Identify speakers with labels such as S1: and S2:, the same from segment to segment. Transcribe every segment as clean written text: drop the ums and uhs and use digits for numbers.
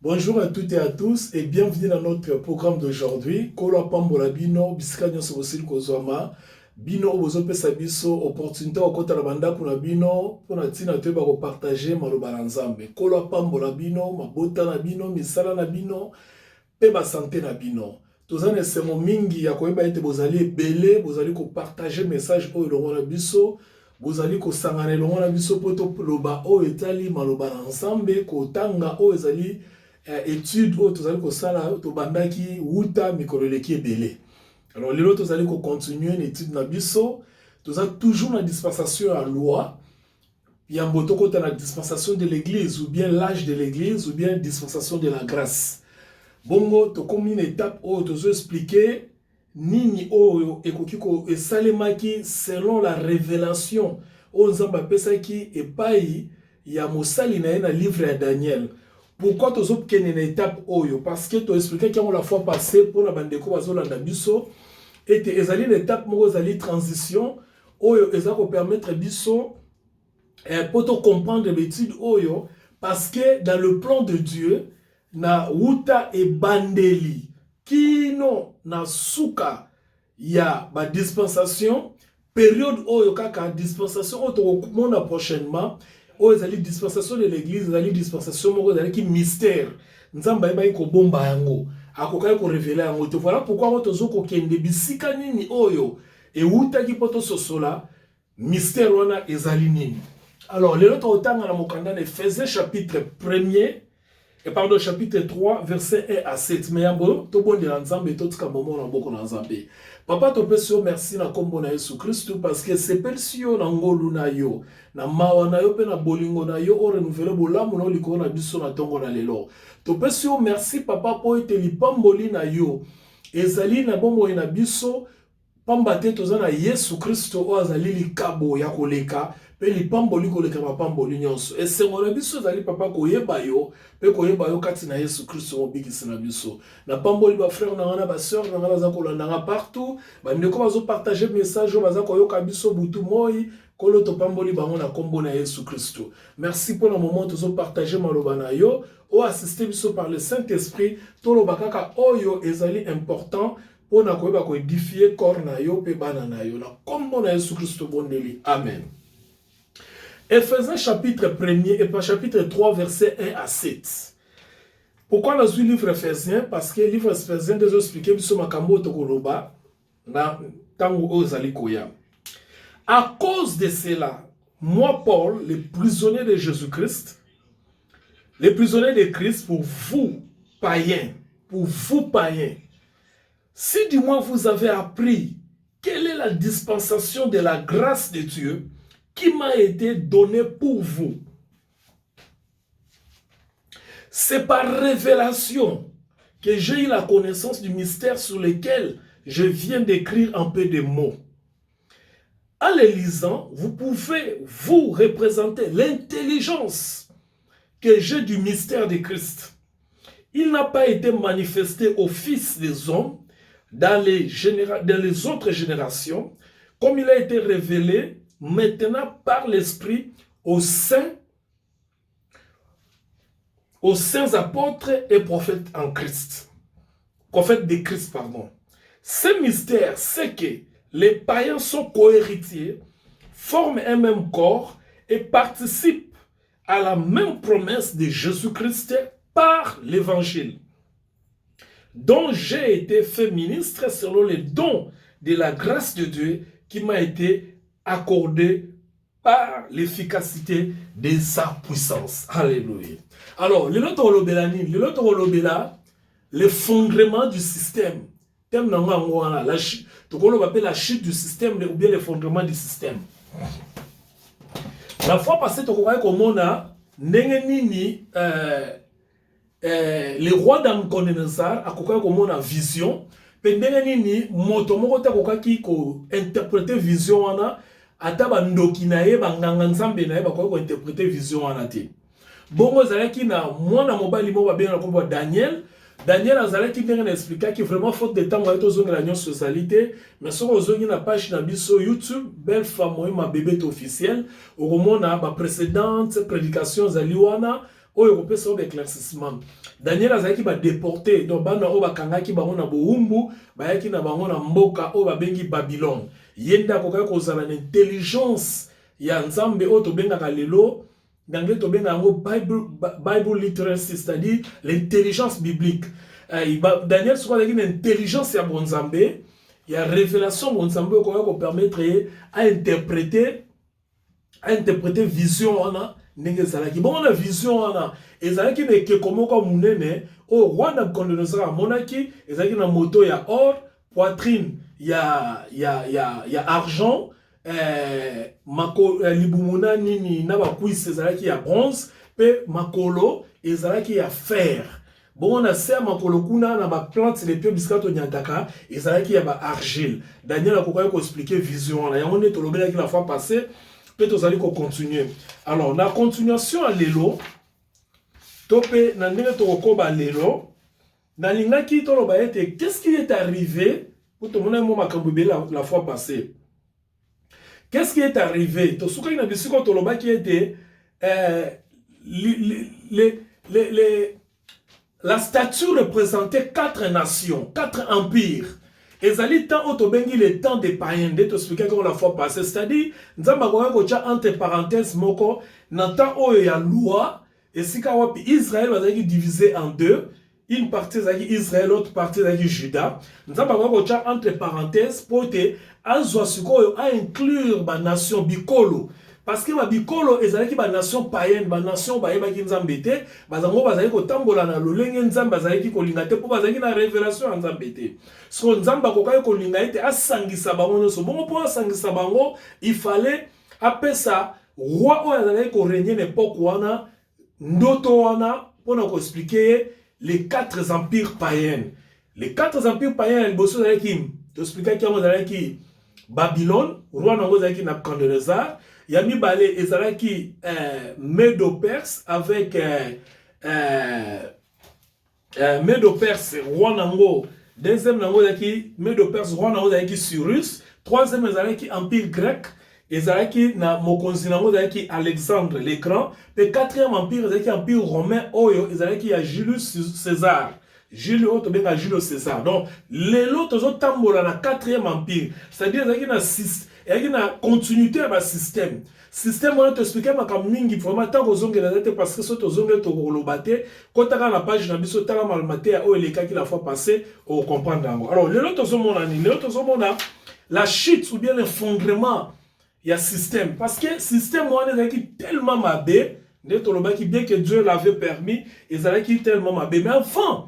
S1: Bonjour à toutes et à tous et bienvenue dans notre programme d'aujourd'hui. Kolo pambola bino bisika nyonso bosili kozwama bino bozopesa biso opportunité okota na banda kuna bino pona tina toyeba ko partager maloba na Nzambe. Kolo pambola bino mabota na bino misala na bino pe ba santé na bino. Tozana esengo mingi ya koyeba ete bozali ebele bozali ko partager message oyo longo na biso. Bozali ko sangana longo na biso poto loba oyo etali maloba na Nzambe ko tanga oyo ezali étude oyo tozali kosala tobandaki wuta mikolo eleki ebele. Alors lelo tozali ko continuer une étude na biso, toza toujours na dispensation à loi, yambo tokota na dispensation de l'église ou bien l'âge de l'église ou bien dispensation de la grâce. Bongo tokomi une étape oyo tozo expliquer nini oyo ekoki ko esalemaki selon la révélation oyo Nzambe apesaki epai ya mosali na ye na livre ya Daniel. Pourquoi tu as une étape oyo? Parce que tu as expliqué qu'on la fois passée pour la bande de bazolanda biso et ezali une étape moko ezali transition oyo ezako permettre biso pour te comprendre l'étude oyo parce que dans le plan de Dieu na wuta e bandeli kino na suka ya ba dispensation période oyo kaka dispensation oyo to komona prochainement. Oh, ezali dispensation de l'église, ezali dispensation moko ezali ki mystère. Nzamba yeba ko bomba yango, akoka ko révéler yango. Te voilà pourquoi moto zoko kende bisika nini oyo e uta ki poto sosola mystère wana ezali nini. Alors, lelo to otanga na mokanda na Ephésiens chapitre 1er et pardon chapitre 3 verset 1 à 7. Mais yambo to bondela Nzambe to tika momo na boko na Nzambe. Papa to peso merci na kombo na Yesu Christ parce que c'est persio na ngolu na yo na mawa na yo pe na bolingo na yo o renouveler bolamu na liko na biso na tongo na lelo. To peso merci papa po ete lipamboli na yo ezali na bombo na biso pamba te toza na Yesu Christ o azali likabo ya koleka pe lipamboli koleka mapamboli nyonso esengo na biso ezali papa koyeba yo pe koyeba yo kati na Yesu Christ mobikisi na biso na pamboli ba frère na ngana ba sœur na ngana za kolanda partout ba ndeko bazo partager message baza koyoka biso butu moi kolo to pamboli bango na kombo na Yesu Christ. Merci pour le moment tozo partager maloba na yo o assister biso par le Saint-Esprit to lo bakaka oyo ezali important pour na koyeba ko édifier corps na yo pe bana na yo na kombo na Yesu Christ bondeli. Amen. Ephésiens chapitre 1er et pas chapitre 3 verset 1 à 7. Pourquoi on a lu le livre Ephésiens? Parce que le livre Ephésiens nous explique que makambo tokoloba na tango ozali koya. À cause de cela, moi Paul, le prisonnier de Jésus-Christ, le prisonnier de Christ pour vous païens, si du moins vous avez appris quelle est la dispensation de la grâce de Dieu qui m'a été donné pour vous. C'est par révélation que j'ai eu la connaissance du mystère sur lequel je viens d'écrire un peu de mots. En les lisant, vous pouvez vous représenter l'intelligence que j'ai du mystère de Christ. Il n'a pas été manifesté au Fils des hommes dans les autres générations, comme il a été révélé maintenant par l'Esprit aux saints apôtres et prophètes en Christ. Prophètes de Christ, pardon. Ce mystère, c'est que les païens sont cohéritiers, forment un même corps et participent à la même promesse de Jésus-Christ par l'Évangile, dont j'ai été fait ministre selon les dons de la grâce de Dieu qui m'a été accordé par l'efficacité de sa puissance. Alléluia. Alors, l'effondrement du système. La chute du système ou bien l'effondrement du système. La fois passée, tu as le roi d'Nabuchodonosor a vision. Pendant nini moto moko ta kokaki ko interpréter vision wana ata bandoki na ye banganga nzambe na ye ko interpréter vision wana te. Bongo zalaki na mwana mobali mo babena ko Daniel azalaki ndenge na expliquer que vraiment faute de temps to zonga la nyonso socialité mais soko zongi na page na biso YouTube belle femme ma bébé officiel au romona ba précédente prédication zali wana oyo kopesa oyo éclaircissement. Daniel azalaki ba déporté donc bana oyo bakangaki bango na boumbu bayaki na bango na mboka oyo babengi Babylone. Yenda kokaki kozala na intelligence ya nzambe oyo tobengaka lelo d'anglais tobenga yango Bible literacy, c'est-à-dire l'intelligence biblique. Daniel soki azalaki na intelligence ya bonzambe ya révélation bonzambe oyo kokaki kopermettre à interpréter vision wana ndenge ezalaki. Bon on a vision wana ezalaki na ekeko moko munene oyo roi Nabucodonosor amonaki, ezalaki na moto ya or, poitrine ya argent, libumuna nini na bakwisi ezalaki ya bronze, pe makolo ezalaki ya fer. Bon on a se makolo kuna na ba plante les pieds biskato nyataka ezalaki ya ba argile. Daniel akokaki ko expliquer vision wana yango ne tolobelaki la fois passée. Peut-être vous allez continuer. Alors, la continuation à l'élo, topé, nandine tokoba l'élo, nalingaki toloba ete, qu'est-ce qui est arrivé, pour te montrer mon makambube la fois passée. Qu'est-ce qui est arrivé? Tosuka ina bisiko toloba qui était, la statue représentait 4 nations, 4 empires. Ezali temps otobengi le temps des païens, de t'expliquer comme la fois passée, c'est-à-dire nzamba kwa kocha entre parenthèses moko na temps oyo ya loi et sika wapi Israël bazaki divisé en deux, une partie zaki Israël, l'autre partie zaki Juda. Nzamba kwa kocha entre parenthèses pour te azwa sikoyo a inclure ba nation bikolo. Parce que ma bikolo ezalaki ba nation païenne, ba nation bayebaki nzambe te, bazango bazali kotambola na lolenge nzambe bazali kolinga te po bazali na révélation ya nzambe te. So nzamba kokaki kolinga ete asangisa bango nyonso. Bongo po asangisa bango, il fallait apesa roi oyo azalaki ko régner n'époque wana, ndoto wana pona ko expliquer les 4 empires païens. Les 4 empires païens liboso ezalaki, to expliquer ki azalaki Babylone, roi nango ezalaki Nabucodonosor. Yami Balé ezalaki Médo-Perse avec Médo-Perse roi nango, deuxième nango ezalaki Médo-Perse roi nango ezalaki Cyrus, troisième ezalaki empire grec ezalaki na mokonzi nango ezalaki Alexandre le Grand, pe quatrième empire ezalaki empire romain oyo ezalaki ya Julius César. Jules oyo tobenga Jules César. Donc lelo tozotambola na quatrième empire, c'est-à-dire ezalaki na 6 et il y a une continuité à un système. Système, on a expliqué que vraiment tant que zongé parce que ce zongé to globate quand tu as la page na biso tala malmaté au les cas qui la fois passé au comprendre. Alors le lot la chute ou bien l'effondrement il y a système parce que système on est qui tellement mabé bien que Dieu l'avait permis ils allaient qui tellement mabé mais enfin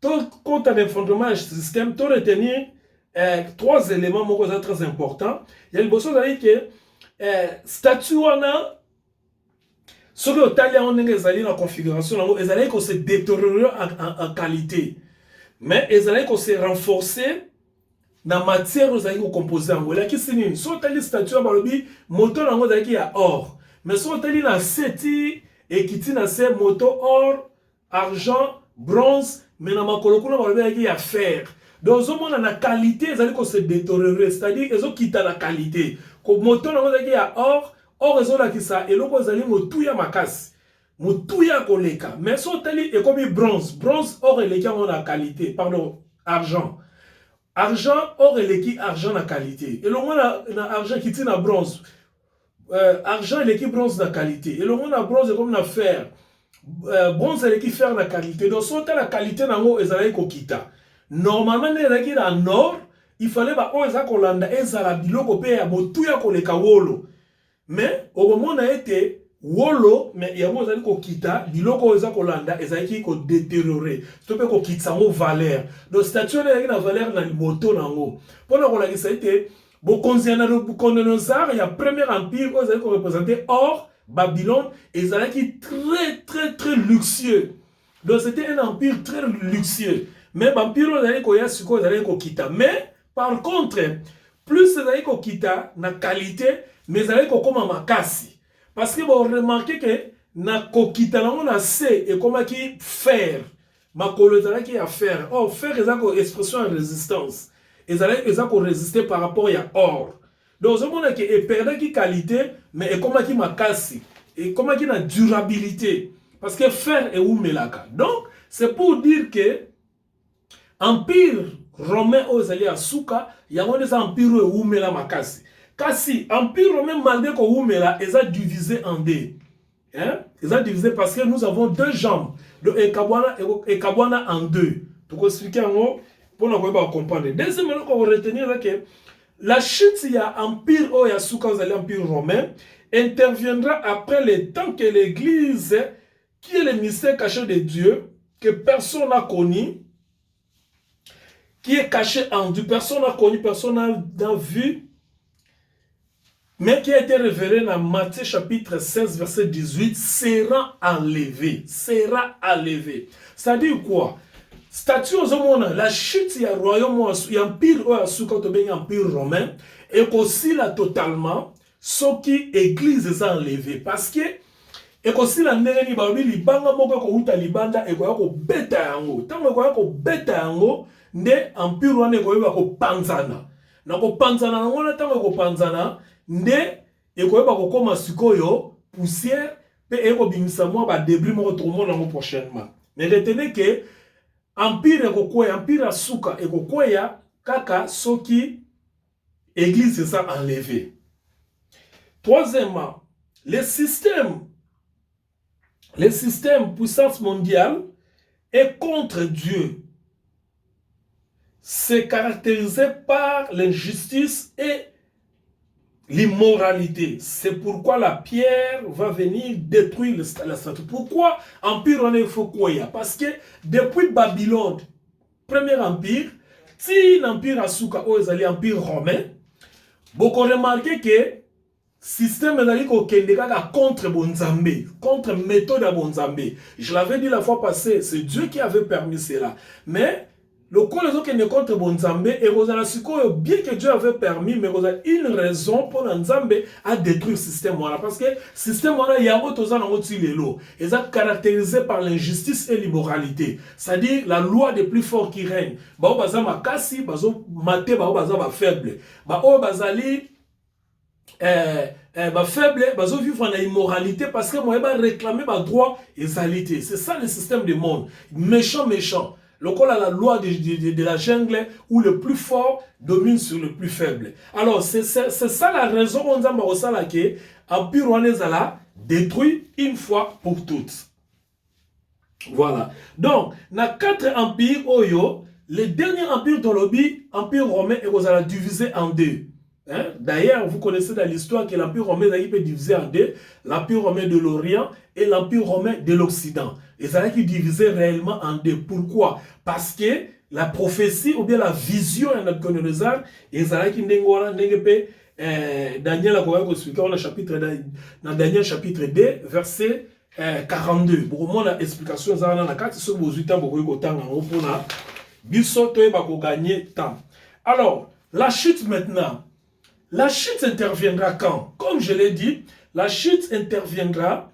S1: quand tu as l'effondrement du système tu retenir 3 éléments très importants. Il y a le bosso que statut wana ce que Italia on est la configuration ils allaient qu'on se détériorer en qualité mais ils allaient qu'on se renforcer dans matière aux allaient qu'on composer en voilà qui c'est une soit tali statut à balobi moto nango zaki ya or mais soit tali na seti et qui tient na se moto or argent bronze mais na makolo kuna balobi yaki ya fer. Donc, on a la qualité, ils se détériorer, c'est-à-dire qu'ils ont quitté la qualité. Comme moto, on a dit or, ils ont dit ça, et l'autre, ils ont dit motouya makas, motouya koleka. Mais son tali est comme bronze, or et les ont la qualité, pardon, argent, or et les argent la qualité. Et l'on a argent qui tient à bronze, argent et les bronze la qualité. Et l'on a bronze comme la fer, bronze et les fer la qualité. Donc, son la qualité, ils ont quitté. Normalement, dans nord, il fallait que kolanda ezala biloko pe ya motuya koleka wolo. Mais au moment a été wolo, mais il y a mo zali ko kita biloko eza kolanda ezaki ko détériorer. To pe ko kitsa ngo valeur. Donc statue na valeur na moto nango. Pona ko la ça été bokonziana Nabucodonosor, il y a premier empire ozali ko représenter or Babylone ezalaki très luxueux. Donc c'était un empire très luxueux. Mais vampiro zali koya siko zali ko kita. Mais par contre, plus zali ko kita na qualité, mais zali ko koma makasi. Parce que vous remarquez que na ko kita na se et comme qui fer. Makolo zali ki a fer. Oh, fer est une expression de résistance. Et zali ko résister par rapport à or. Donc ce monde qui est perdu qui qualité, mais et comme qui makasi. Et comme qui na durabilité. parce que fer et oumelaka. Donc, c'est pour dire que empire romain ozali asuka, yango des empire et oumela makasi. Kasi empire romain malgré ko oumela, ils ont divisé en deux. Hein? Ils ont divisé parce que nous avons deux jambes. Le Ekabwana en deux. Pour expliquer en haut, pour nous comprendre. Deuxièmement, on va retenir que la chute il y a empire ou yasuka empire romain interviendra après le temps que l'église, qui est le mystère caché de Dieu, que personne n'a connu, qui est caché en Dieu, personne n'a connu, personne n'a vu, mais qui a été révélé dans Matthieu chapitre 16, verset 18, sera enlevé. Sera enlevé. C'est-à-dire quoi? Statut aux hommes, la chute, il y a royaume, il y a empire, il y a empire romain, et qu'aussi là totalement, ce qui église est enlevé. Parce que, et qu'aussi la néreni babi, libanga moko ko uta libanda, et ko beta yango. Tant ko beta yango, ne empire romain ko panzana. Na ko panzana, na ngona tant ko panzana, nde ekoyeba kokoma sikoyo poussière pe eko bimisa mwa ba débris moko tokomona ngo prochainement. Mais retenez que empire ekokwea, empire asuka ekokwea kaka soki église ça enlevé. Troisièmement, le système puissance mondiale est contre Dieu. C'est caractérisé par l'injustice et l'immoralité. C'est pourquoi la pierre va venir détruire la statue. Pourquoi empire on est Fokoya? Parce que depuis Babylone, premier empire, si l'empire Asuka ou l'empire romain, beaucoup remarqué que système est contre Bonzambe, contre méthode à Bonzambe. Je l'avais dit la fois passée, c'est Dieu qui avait permis cela. Mais le coup les autres qui ne contre Bonzambe et bien que Dieu avait permis, mais vous avez une raison pour Nzambe à détruire le système voilà parce que le système voilà il y a autre chose dans l'eau. Ils sont caractérisés par l'injustice et l'immoralité. C'est-à-dire la loi des plus forts qui règne. Bah baza makasi, bazo maté, baza faible. Bah bazali faible, bazo vivre en immoralité parce que moi ba réclamer ba droit et égalité. C'est ça le système du monde. Méchant. Le col à la loi de la jungle où le plus fort domine sur le plus faible. Alors, c'est ça la raison qu'on a que l'Empire rwandais a détruit une fois pour toutes. Voilà. Donc, dans 4 empires, le dernier empire de l'Obi, l'Empire romain, est divisé en deux. Hein? D'ailleurs, vous connaissez dans l'histoire que l'Empire romain est divisé en deux, l'Empire romain de l'Orient et l'Empire romain de l'Occident. Et ça a été divisé réellement en deux. Pourquoi? Parce que la prophétie ou bien la vision de notre Nabuchodonosor, et ça a été Daniel a expliqué dans Daniel chapitre 2, verset 42. Pour moi, l'explication est dans la carte, c'est pour vous gagner temps. Alors, la chute maintenant. La chute interviendra quand? Comme je l'ai dit, la chute interviendra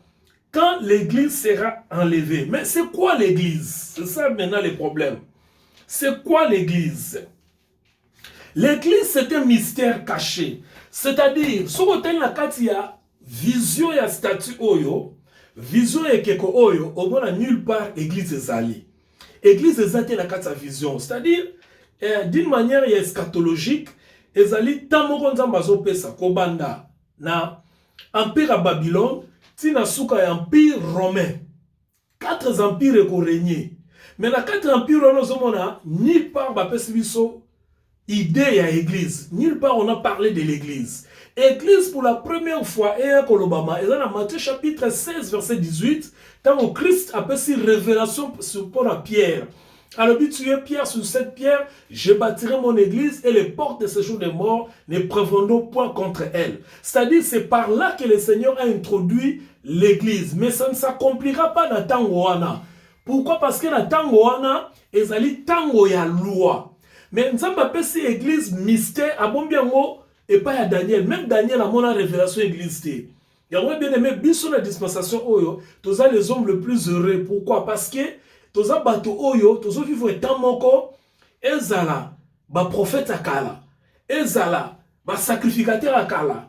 S1: quand l'église sera enlevée. Mais c'est quoi l'église? C'est ça maintenant le problème. C'est quoi l'église? L'église, c'est un mystère caché. C'est-à-dire, ce que tu as il y a vision et statut oyo, vision et keko oyo, au moins nulle part église est allée. Église est allée dans sa vision. C'est-à-dire, d'une manière eschatologique, ezali tamoko nzamba zo pesa kobanda na empire à Babylone tina suka ya empire romain 4 empires ko régner mais na 4 empires on ozomona nulle part ba pesa biso idée ya église nulle part on a parlé de l'église église pour la première fois et kolobama ezana Matthieu chapitre 16 verset 18 tant Christ a pesi révélation sur pour la Pierre. Alors, tu es pierre sur cette pierre, je bâtirai mon église et les portes de ce jour des morts ne prévaudront point contre elle. C'est-à-dire, c'est par là que le Seigneur a introduit l'église. Mais ça ne s'accomplira pas dans Tangoana. Pourquoi? Parce que dans Tangoana, ils allaient Tango ya loi. Mais nous avons appelé cette église mystère, à bon bien et pas à Daniel. Même Daniel a mon révélation église. Il y a bien aimé, bien sur la dispensation, tous les hommes les plus heureux. Pourquoi? Parce que toza bato oyo tozo vivre etant moko ezala ba prophète akala ezala ba sacrificateur akala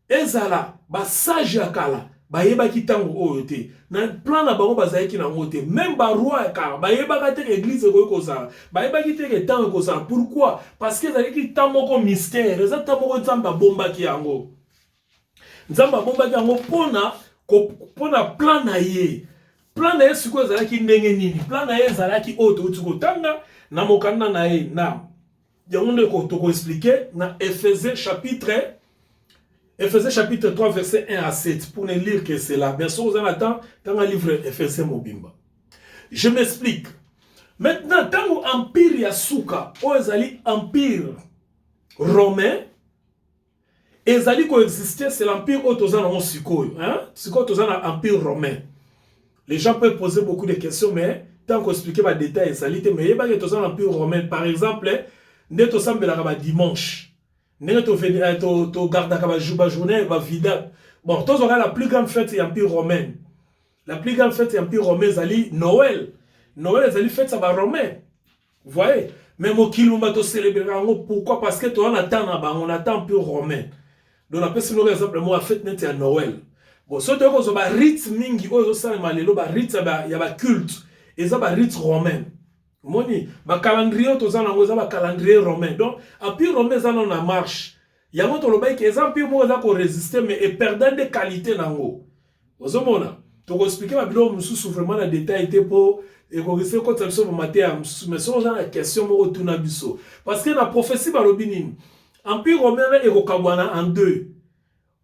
S1: ezala ba sage akala bayeba ki tango oyote na plan na bango bazaki na ngote même ba roi car bayeba ka te église ko koza bayeba ki te ke tango koza pourquoi parce que zali ki tamoko mystère eza tamoko nzamba bomba ki yango nzamba bomba ki yango pona plan na ye siko ezalaki ndenge nini plan na ye ezalaki oyo touti kotanga na mokanda na ye na yango nde toko expliquer na Ephésiens chapitre 3 verset 1 à 7 pour ne lire que cela. Bien sûr, vous en attendez dans un livre Ephésiens Mobimba. Je m'explique. Maintenant, dans l'empire Yasuka, où ezali empire romain, ezali coexister, c'est l'empire autozana en Sikoyo. Sikoyo autozana empire romain. Les gens peuvent poser beaucoup de questions, mais tant qu'on explique les détails, ezali te, mais il y a pas empire romain. Par exemple, neto sambela dimanche. To garda ka ba journée ba vida. Bon, tous on a la plus grande fête empire romain. La plus grande fête empire romain zali Noël. Noël zali fête ça va romain. Vous voyez? Même au kilomba to célébrer pourquoi parce que toi on attend empire romain. Donc on appelle ça par exemple moi fête net à Noël. Bon, surtout quand on ba rite mingi o ça malelo ba rite ba ya ba culte et ça ba rite romain. Moni, ba calendrier tozana ngoza ba calendrier romain. Donc, empire romain ça na marche. Yango to lobai ke empire mo za ko résister mais et perdant des qualités nango. Ozomona, to ko expliquer ba bilo mususu vraiment na détail te po et ko rester ko tsamso maté mais so za la question mo tuna biso. Parce que la prophétie ba lobinine. Empire romain e ko kabwana en deux.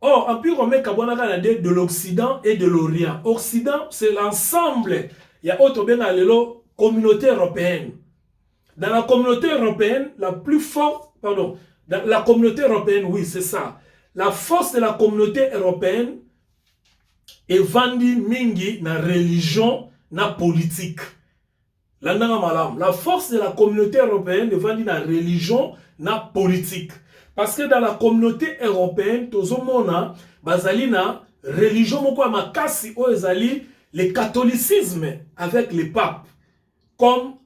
S1: Or, empire romain kabwana kana de l'Occident et de l'Orient. Occident, c'est l'ensemble. Il y a autre ben lelo communauté européenne. Dans la communauté européenne, la plus forte, pardon, dans la communauté européenne, oui, c'est ça. La force de la communauté européenne est vendue mingi na religion, na politique. La force de la communauté européenne est vendue na religion, na politique. Parce que dans la communauté européenne, tozomona, bazali na religion moko makasi o ezali le catholicisme avec les papes. Comme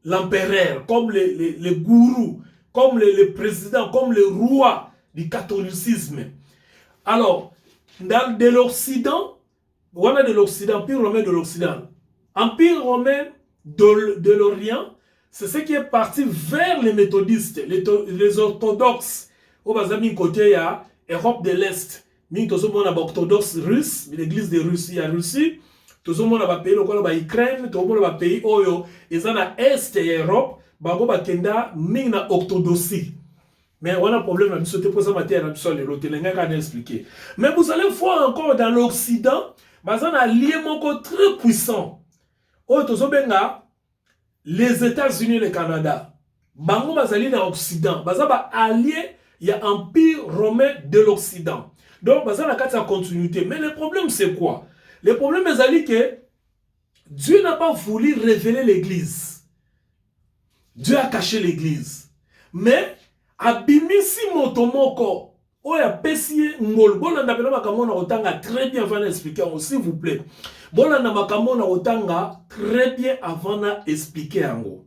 S1: l'empereur, comme les gourous, comme les présidents, comme les rois du catholicisme. Alors, de l'Occident, on a de l'Occident, Empire romain de l'Occident. Empire romain de l'Orient, c'est ce qui est parti vers les méthodistes, les orthodoxes. Au bazami côté, il y a Europe de l'Est. Nous sommes orthodoxes russes, l'église des Russes, il y a Russie. Tout le monde a pays local ba Ukraine, tout le monde a pays oyo eza na est et Europe, bango ba kenda mingi na orthodoxie. Mais on a un problème là, monsieur te pose matière là, monsieur le lotelenga ka expliquer. Mais vous allez voir encore dans l'Occident, bazan a lié moko très puissant. Oyo tozobenga les États-Unis et le Canada. Bango bazali na Occident, bazan ba allié, il y a empire romain de l'Occident. Donc bazan na kati ya continuité. Mais le problème c'est quoi? Le problème est que Dieu n'a pas voulu révéler l'église. Dieu a caché l'église. Mais, abimisi motomoko, oya pesi ngol, bolanda pela makamona otanga très bien avant d'expliquer, s'il vous plaît. Bolanda makamona otanga très bien avant d'expliquer ango.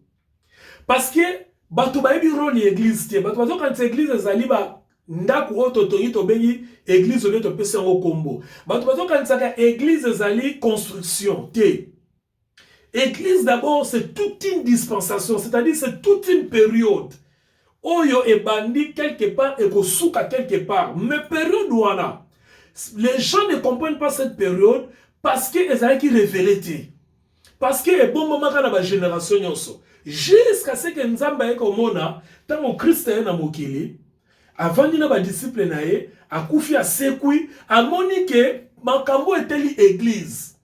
S1: Parce que, bato ba ebi rôle l'église tie, bato bato quand l'église ezali ba ndaku oto tongi to bengi église oyo to pesa ngo kombo bato bazo kanisaka église ezali construction te église d'abord c'est toute une dispensation c'est-à-dire c'est toute une période oyo ebandi quelque part et kosuka quelque part mais période wana les gens ne comprennent pas cette période parce que ezali qui révélé te parce que bon moment kana ba génération nyonso jusqu'à ce que nzamba ekomona tango Christ na mokili avant de ba disciple nae akufi a sekui amoni ke makambo eteli église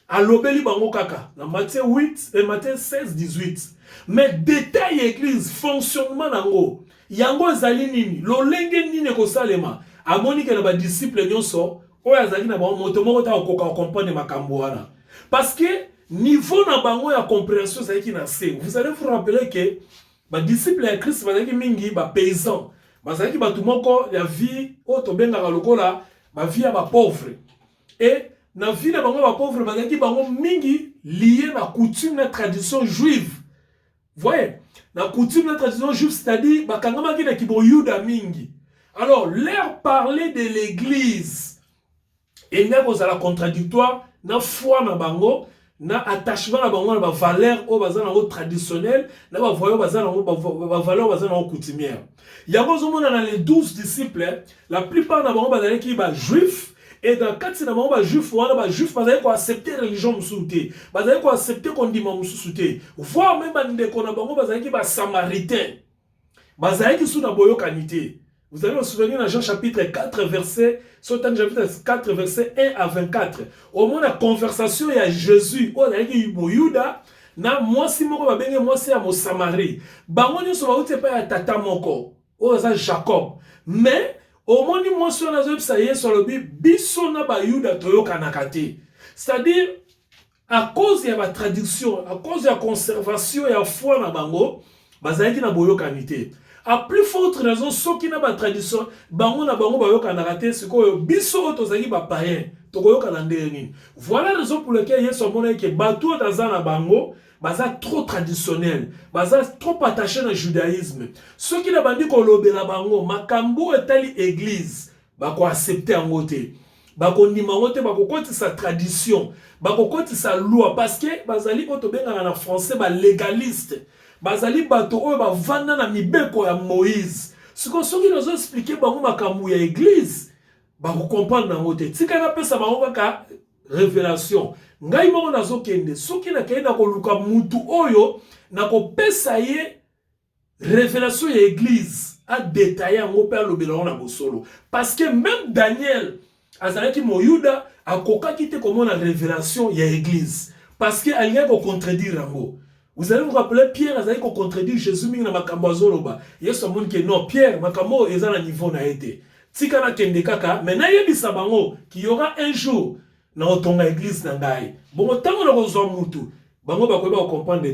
S1: alobeli bango kaka na Matthieu 8 et Matthieu 16 18 mais détail église fonctionnement nango yango ezali nini lolenge nini ko salema amoni ke na ba disciple nyonso oyo azali na ba moto moko ta okoka comprendre makambo wana parce que niveau na bango ya compréhension ça qui na se vous allez vous rappeler que ba disciple ya Christ bazaki mingi ba paysan bazaki batu moko ya vie oto benga lokola ba vie ya ba pauvre et na vie na bango ba pauvre bazaki bango mingi lié na coutume na tradition juive voyez na coutume na tradition juive c'est-à-dire bakangama ki na kibo yuda mingi alors leur parler de l'église et nga kozala contradictoire na foi na bango na attachement na bango na ba valeur o bazana ngo traditionnel na ba voyo bazana ngo ba valeur bazana ngo coutumière. Yango zomona na les 12 disciples, la plupart na bango bazali ki ba juif. Et dans le cas de la juif, les juifs ont accepté la religion musulmane, ils ont accepté qu'on dit musulmane. Voire même qu'on a des samaritains, ils ont sous la boyokanité. Vous allez vous souvenir dans Jean chapitre 4, verset 1 à 24. Au moins la conversation il y a Jésus, on a dit boyuda, na moi si moko ba benge moi c'est à mon Samarie. Bango nyoso ba uti pa ya tata moko, o za Jacob. Mais au moins, moi, sur la zone, ça y est, sur le biso na ba yuda toyoka nakate. C'est-à-dire, à cause de la traduction, à cause de la conservation et la foi na bango, bazaki na boyoka nite. À plus forte raison, ceux qui na ba tradition, bango na bango bayoka nakate, c'est que biso tozaki ba païen, toyoka na ndeni. Voilà la raison pour laquelle yeso mona ke bato tazana bango. Baza trop traditionnel, baza trop attaché au judaïsme. Ceux qui n'ont pas dit qu'on l'obéit la bango, makambo etali église, bako accepter en côté, bako nimangote, bako côté sa tradition, bako côté sa loi, parce que bazali otobenga en français ba légaliste, bazali bato o ba vanda na mibeko ya Moïse. Ce que ceux qui nous ont expliqué bango makambo ya église, bako comprendre en côté. Tika na pesa bango ka révélation. Ngai moko nazokende soki na kenda ko luka mutu oyo na ko pesa ye révélation ya église a détaillé ngo pe alobela na bosolo parce que même Daniel azalaki moyuda akokaki te komona révélation ya église parce que alien ko contredire ngo. Vous allez vous rappeler Pierre azalaki ko contredire Jésus mingi na makambo azoloba Yesu amoni ke non Pierre makambo eza na niveau na été tika na kende kaka mais na yebisa bango qui y aura un jour na otonga église na ngai. Bon, tant qu'on a besoin de mutu, bango bakoba comprendre